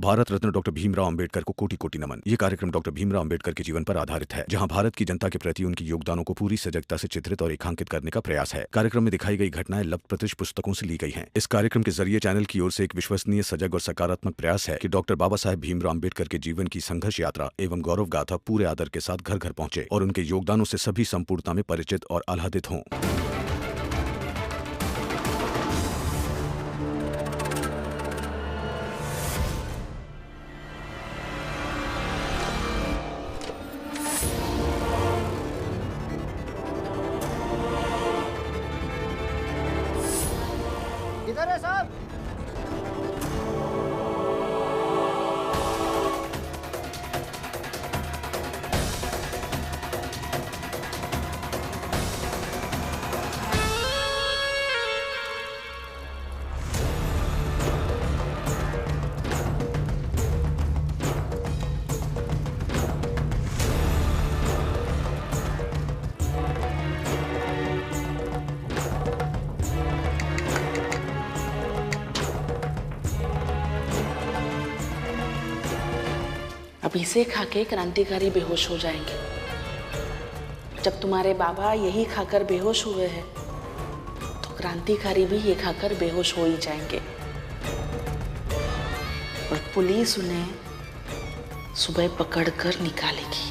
Bharat Ratna doctor Bhimrao Ambedkar को कोटि कोटि नमन। ये कार्यक्रम डॉक्टर भीमराव अंबेडकर के जीवन पर आधारित है, जहां भारत की जनता के प्रति उनके योगदानों को पूरी सजगता से चित्रित और रेखांकित करने का प्रयास है। कार्यक्रम में दिखाई गई घटनाएं लब्ध पुस्तकों से ली गई हैं। इस कार्यक्रम के जरिए चैनल की ओर से एक विश्वसनीय, सजग और सकारात्मक प्रयास है कि डॉक्टर बाबा साहेब भीमराव अंबेडकर के जीवन की संघर्ष यात्रा एवं गौरव गाथा पूरे आदर के साथ घर घर पहुंचे और उनके योगदानों से सभी संपूर्णता में परिचित और आह्लादित हों। इधर है साहब। अब इसे खा के क्रांतिकारी बेहोश हो जाएंगे। जब तुम्हारे बाबा यही खाकर बेहोश हुए हैं तो क्रांतिकारी भी ये खाकर बेहोश हो ही जाएंगे और पुलिस उन्हें सुबह पकड़कर निकालेगी।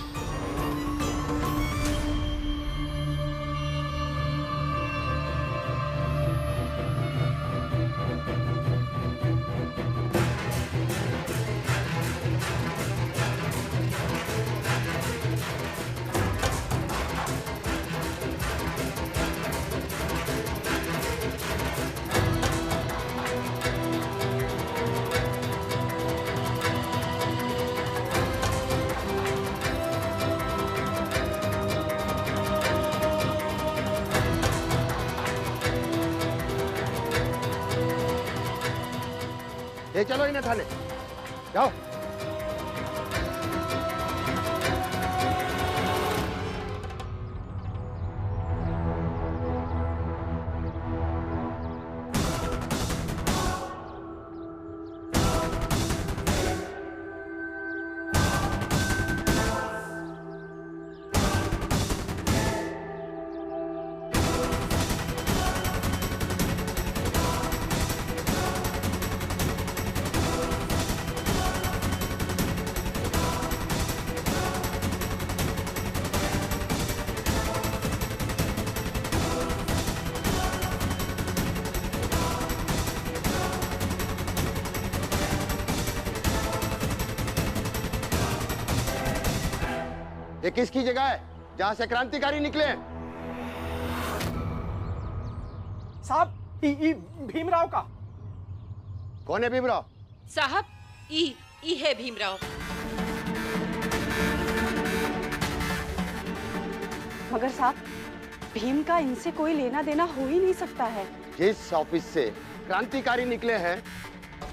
ये चलो इन्हें थाने जाओ। ये किसकी जगह है जहां से क्रांतिकारी निकले हैं? साहब भीमराव का। कौन है भीमराव? साहब ई है भीमराव। मगर साहब, भीम का इनसे कोई लेना देना हो ही नहीं सकता है। जिस ऑफिस से क्रांतिकारी निकले हैं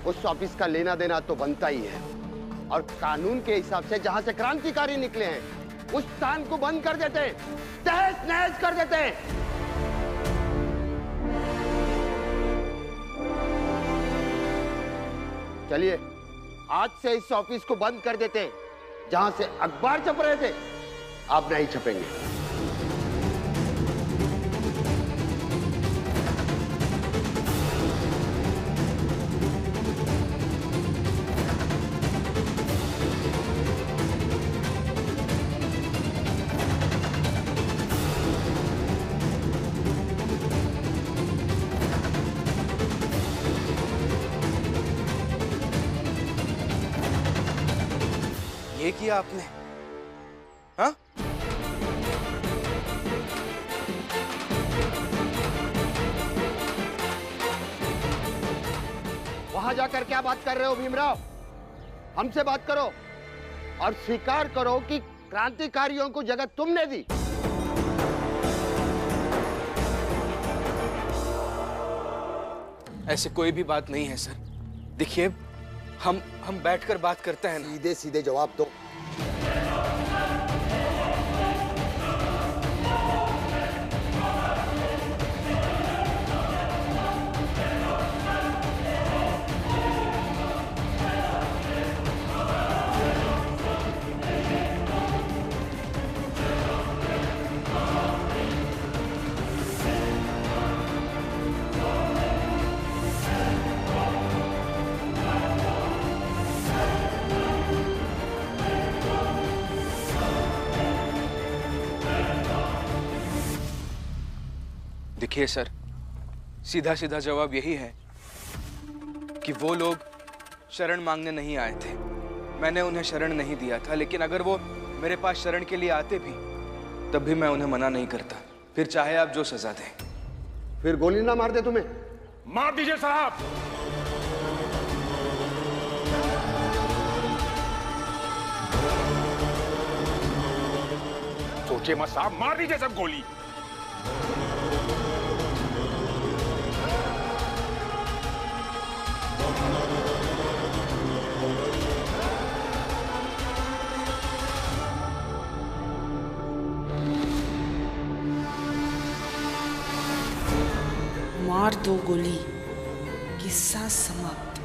उस ऑफिस का लेना देना तो बनता ही है, और कानून के हिसाब से जहां से क्रांतिकारी निकले हैं उस स्थान को बंद कर देते हैं, तहस नहस कर देते हैं। चलिए आज से इस ऑफिस को बंद कर देते हैं। जहां से अखबार छप रहे थे आप नहीं छपेंगे। ये किया आपने? हाँ? वहां जाकर क्या बात कर रहे हो भीमराव? हमसे बात करो और स्वीकार करो कि क्रांतिकारियों को जगह तुमने दी। ऐसे कोई भी बात नहीं है सर। देखिए, हम बैठकर बात करते हैं ना। सीधे सीधे जवाब दो। देखिए सर, सीधा सीधा जवाब यही है कि वो लोग शरण मांगने नहीं आए थे। मैंने उन्हें शरण नहीं दिया था, लेकिन अगर वो मेरे पास शरण के लिए आते भी तब भी मैं उन्हें मना नहीं करता, फिर चाहे आप जो सजा दें। फिर गोली ना मार दे तुम्हें? मार दीजिए साहब। सोचिए मत साहब, मार दीजिए सब गोली। मार दो गोली, किस्सा समाप्त।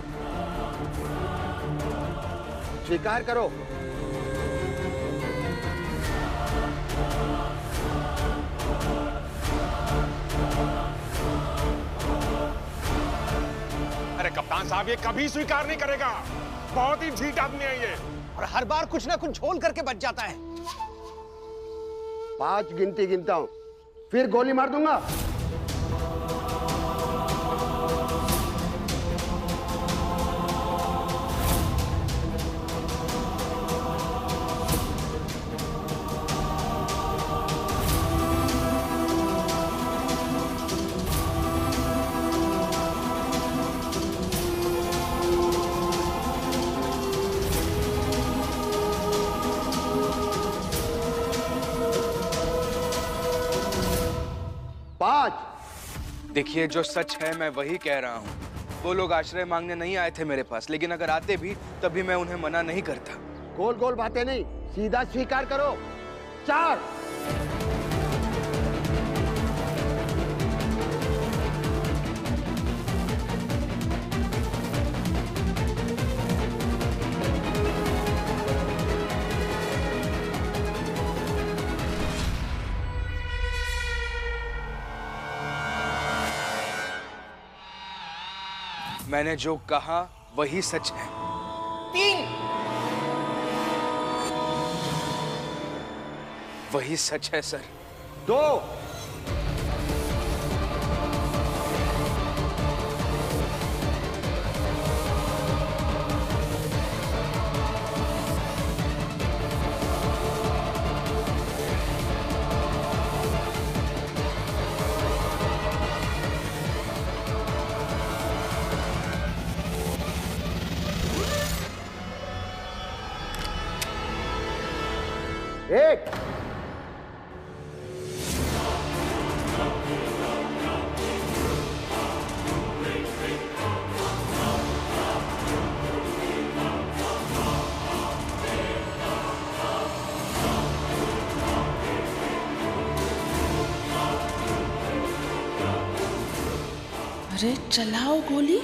स्वीकार करो। अरे कप्तान साहब, ये कभी स्वीकार नहीं करेगा। बहुत ही ढीठ आदमी है ये, और हर बार कुछ ना कुछ झोल करके बच जाता है। 5 गिनती गिनता हूं, फिर गोली मार दूंगा। देखिए, जो सच है मैं वही कह रहा हूँ। वो लोग आश्रय मांगने नहीं आए थे मेरे पास, लेकिन अगर आते भी तब भी मैं उन्हें मना नहीं करता। गोल गोल बातें नहीं, सीधा स्वीकार करो। 4। मैंने जो कहा वही सच है। 3। वही सच है सर। 2। एक। अरे चलाओ गोली।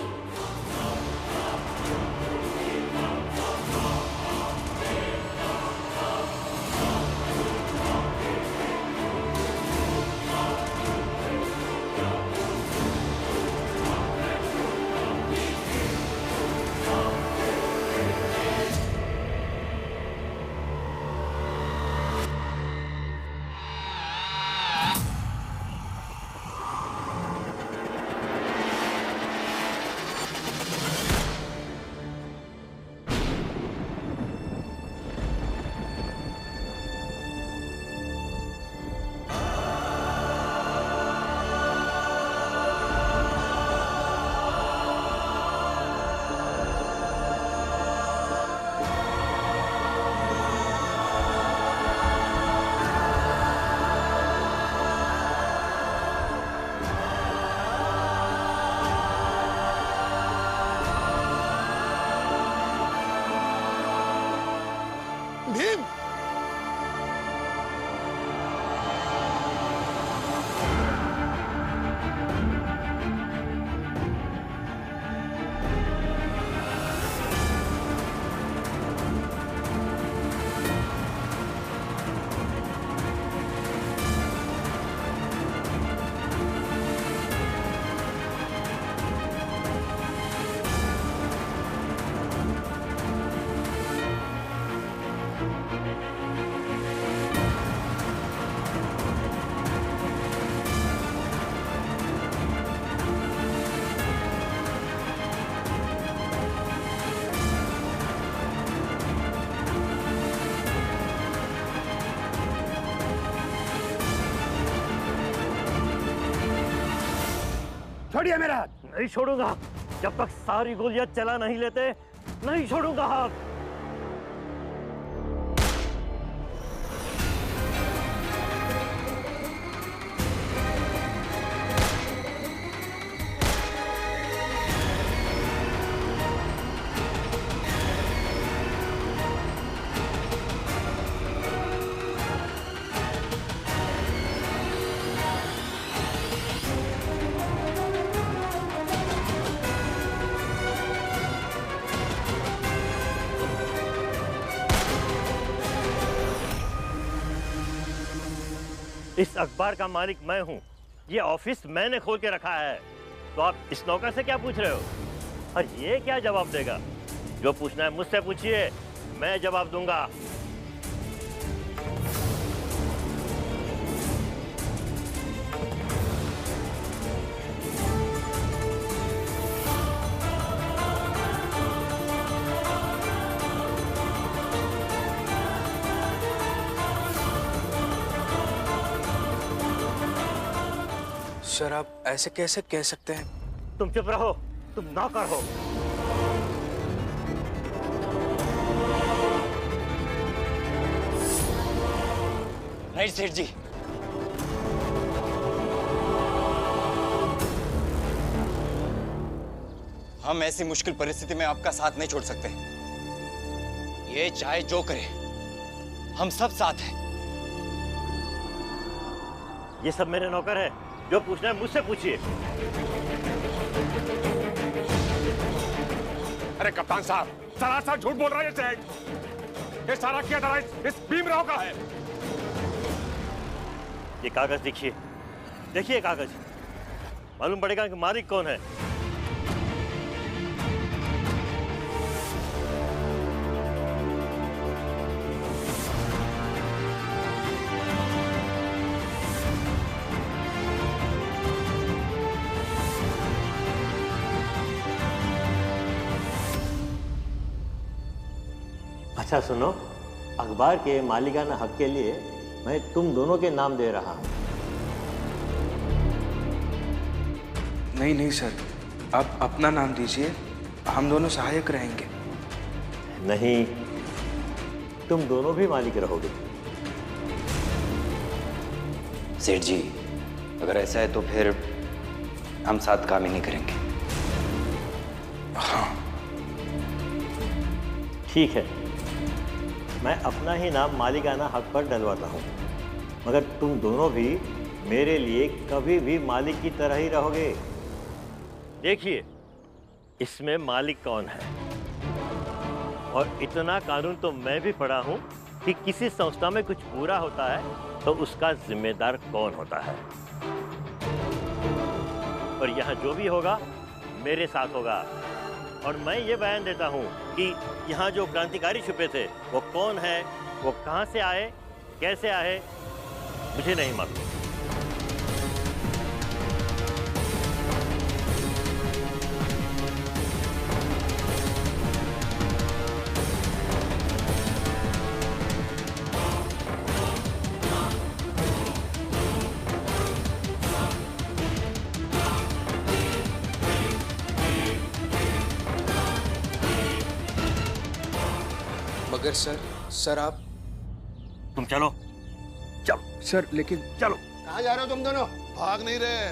छोड़िए मेरा हाथ। नहीं छोड़ूंगा जब तक सारी गोलियां चला नहीं लेते, नहीं छोड़ूंगा हाथ। इस अखबार का मालिक मैं हूं, ये ऑफिस मैंने खोल के रखा है, तो आप इस नौकर से क्या पूछ रहे हो? और ये क्या जवाब देगा? जो पूछना है मुझसे पूछिए, मैं जवाब दूंगा। सर आप ऐसे कैसे कह सकते हैं? तुम चुप रहो, तुम नौकर हो। नहीं सेठ जी, हम ऐसी मुश्किल परिस्थिति में आपका साथ नहीं छोड़ सकते। ये चाहे जो करे, हम सब साथ हैं। ये सब मेरे नौकर है, जो पूछना है मुझसे पूछिए। अरे कप्तान साहब, सरासर झूठ बोल रहा है ये सेठ। ये सारा किया धरा इस भीमराव का है। ये कागज देखिए, देखिए कागज, मालूम पड़ेगा कि मालिक कौन है। अच्छा सुनो, अखबार के मालिकाना हक के लिए मैं तुम दोनों के नाम दे रहा हूं। नहीं नहीं सर, आप अपना नाम दीजिए, हम दोनों सहायक रहेंगे। नहीं, तुम दोनों भी मालिक रहोगे। सेठ जी, अगर ऐसा है तो फिर हम साथ काम ही नहीं करेंगे। हाँ ठीक है, मैं अपना ही नाम मालिकाना हक पर डलवाता हूँ, मगर तुम दोनों भी मेरे लिए कभी भी मालिक की तरह ही रहोगे। देखिए, इसमें मालिक कौन है, और इतना कानून तो मैं भी पढ़ा हूँ कि किसी संस्था में कुछ पूरा होता है तो उसका जिम्मेदार कौन होता है। और यहाँ जो भी होगा मेरे साथ होगा, और मैं ये बयान देता हूँ कि यहाँ जो क्रांतिकारी छुपे थे वो कौन है, वो कहाँ से आए, कैसे आए, मुझे नहीं मालूम। मगर सर आप। तुम चलो, चलो सर, लेकिन चलो। कहाँ जा रहे हो तुम दोनों? भाग नहीं रहे।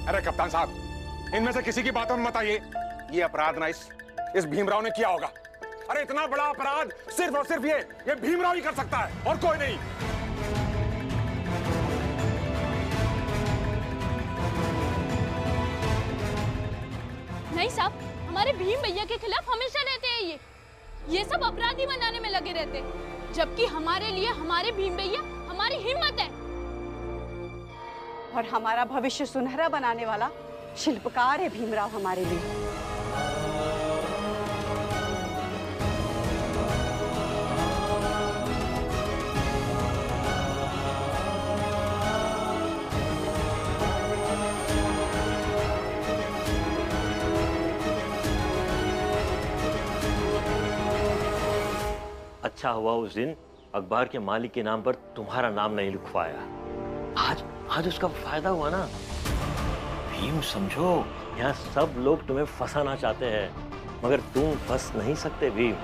अरे कप्तान साहब, इनमें से किसी की बातों में मत आइए। ये अपराध ना इस भीमराव ने किया होगा। अरे इतना बड़ा अपराध सिर्फ और सिर्फ ये भीमराव ही कर सकता है, और कोई नहीं। नहीं साहब, हमारे भीम भैया के खिलाफ हमेशा रहते हैं ये सब अपराधी बनाने में लगे रहते हैं, जबकि हमारे लिए हमारे भीम भैया हमारी हिम्मत है, और हमारा भविष्य सुनहरा बनाने वाला शिल्पकार है भीमराव हमारे लिए। अच्छा हुआ उस दिन अखबार के मालिक के नाम पर तुम्हारा नाम नहीं लिखवाया। आज उसका फायदा हुआ ना। भीम समझो, यहाँ सब लोग तुम्हें फंसाना चाहते हैं, मगर तुम फंस नहीं सकते भीम,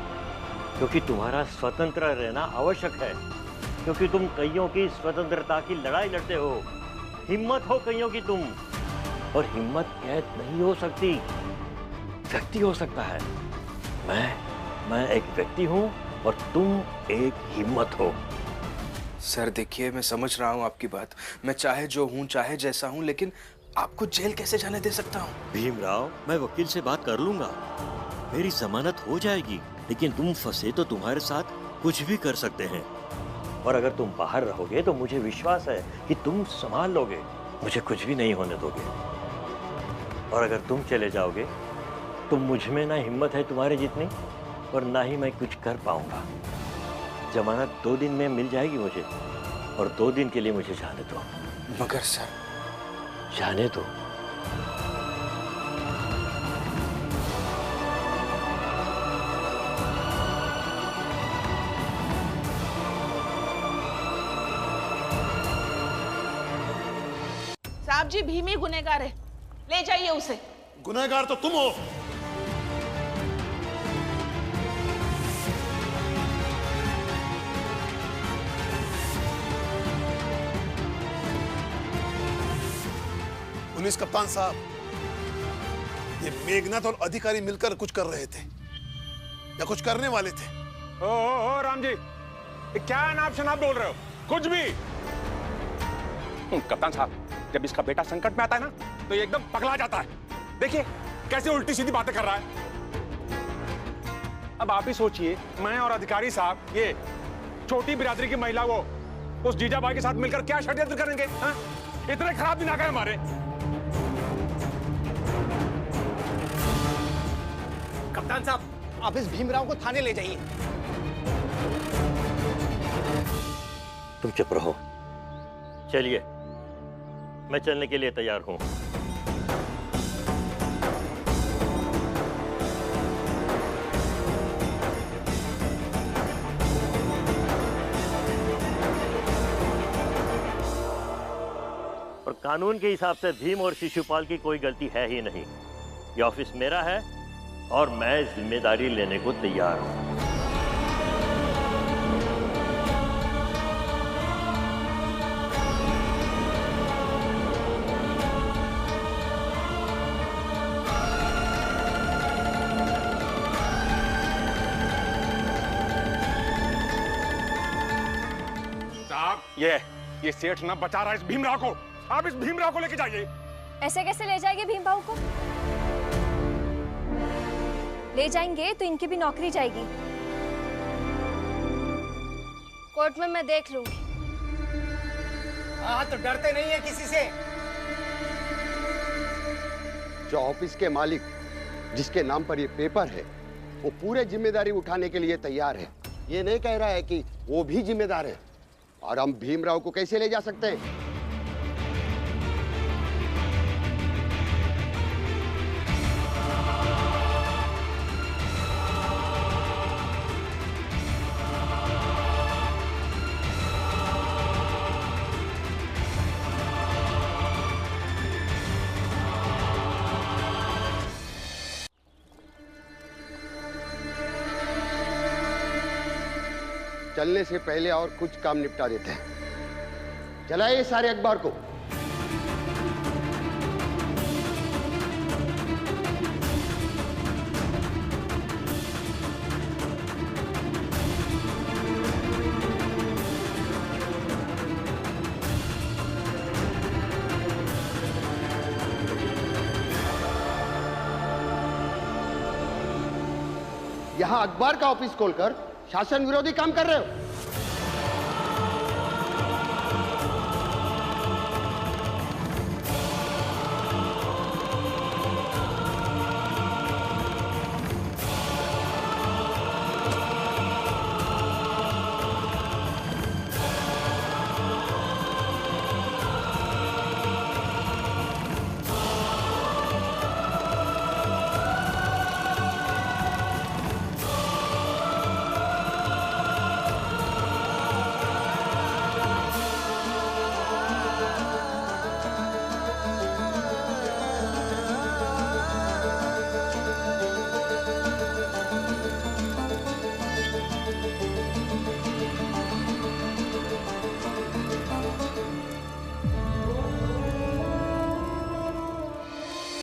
क्योंकि तुम्हारा स्वतंत्र रहना आवश्यक है, क्योंकि तुम कईयों की स्वतंत्रता की लड़ाई लड़ते हो। हिम्मत हो कईयों की तुम, और हिम्मत कैद नहीं हो सकती, व्यक्ति हो सकता है। मैं एक व्यक्ति हूं और तुम एक हिम्मत हो। सर देखिए, मैं समझ रहा हूँ आपकी बात। मैं चाहे जो हूँ, चाहे जैसा हूँ, लेकिन आपको जेल कैसे जाने दे सकता हूँ? भीमराव, मैं वकील से बात कर लूंगा, मेरी जमानत हो जाएगी, लेकिन तुम फंसे तो तुम्हारे साथ कुछ भी कर सकते हैं। और अगर तुम बाहर रहोगे तो मुझे विश्वास है कि तुम संभाल लोगे, मुझे कुछ भी नहीं होने दोगे। और अगर तुम चले जाओगे तो मुझ में ना हिम्मत है तुम्हारे जितनी, और ना ही मैं कुछ कर पाऊंगा। जमानत 2 दिन में मिल जाएगी मुझे, और 2 दिन के लिए मुझे जाने दो। मगर सर, जाने दो। साहब जी, भीम ही गुनहगार है, ले जाइए उसे। गुनहगार तो तुम हो। पुलिस कप्तान साहब, ये मेघनाथ और अधिकारी मिलकर कुछ कर रहे थे या कुछ करने वाले थे। ओ राम जी, ये क्या नाप शनाप बोल रहे हो? कुछ भी। कप्तान साहब, जब इसका बेटा संकट में आता है ना, तो ये एकदम पगला जाता है। देखिए कैसे उल्टी सीधी बातें कर रहा है। अब आप ही सोचिए, मैं और अधिकारी साहब ये छोटी बिरादरी की महिला वो उस जीजा भाई के साथ मिलकर क्या षड्यंत्र करेंगे? हा? इतने खराब दिन आ गए हमारे। कप्तान साहब, आप इस भीमराव को थाने ले जाइए। तुम चुप रहो। चलिए, मैं चलने के लिए तैयार हूं। और कानून के हिसाब से भीम और शिशुपाल की कोई गलती है ही नहीं। ये ऑफिस मेरा है और मैं जिम्मेदारी लेने को तैयार हूं। साहब, ये सेठ ना बचा रहा है इस भीमराव को। आप इस भीमराव को लेके जाइए। ऐसे कैसे ले जाएंगे भीम बाबू को? ले जाएंगे तो इनकी भी नौकरी जाएगी। कोर्ट में मैं देख लूंगी। हाँ, तो डरते नहीं है किसी से। जो ऑफिस के मालिक, जिसके नाम पर ये पेपर है, वो पूरे जिम्मेदारी उठाने के लिए तैयार है। ये नहीं कह रहा है कि वो भी जिम्मेदार है। और हम भीमराव को कैसे ले जा सकते हैं? चलने से पहले और कुछ काम निपटा देते हैं। चलाइए सारे अखबार को। यहां अखबार का ऑफिस खोलकर शासन विरोधी काम कर रहे हो।